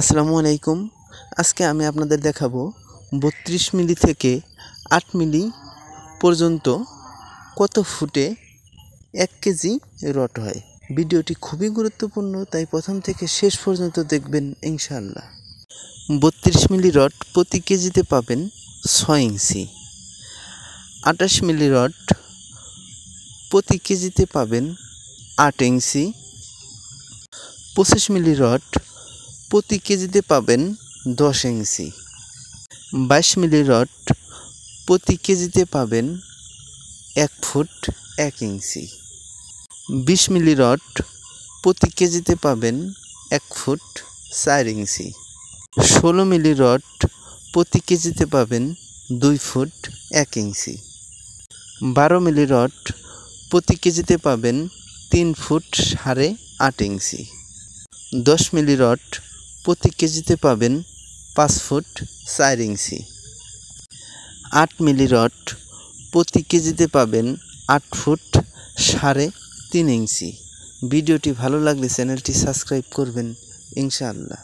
আসসালামু আলাইকুম। আজকে আমি আপনাদের দেখাবো 32 মিলি থেকে 8 মিলি পর্যন্ত কত ফুটে 1 কেজি রড হয়। ভিডিওটি খুবই গুরুত্বপূর্ণ, তাই প্রথম থেকে শেষ পর্যন্ত দেখবেন ইনশাআল্লাহ। 32 মিলি রড প্রতি কেজিতে পাবেন 6 ইঞ্চি। 28 মিলি রড প্রতি কেজিতে পাবেন 8 ইঞ্চি। 25 মিলি রড প্রতি কেজিতে পাবেন 10 ইঞ্চি। 22 মিলি রড প্রতি কেজিতে পাবেন 1 ফুট 1 ইঞ্চি। 20 মিলি রড প্রতি কেজিতে পাবেন 1 ফুট 4 ইঞ্চি। 16 মিলি রড প্রতি কেজিতে পাবেন 2 ফুট 1 ইঞ্চি। 12 মিলি রড প্রতি কেজিতে পাবেন 3 ফুট 8.5 ইঞ্চি। 10 মিলি রড প্রতি কেজিতে পাবেন 5 ফুট 4 ইঞ্চি। 8 মিলি রড প্রতি কেজিতে পাবেন 8 ফুট 3.5 ইঞ্চি। ভিডিওটি ভালো লাগলে চ্যানেলটি সাবস্ক্রাইব করবেন ইনশাআল্লাহ।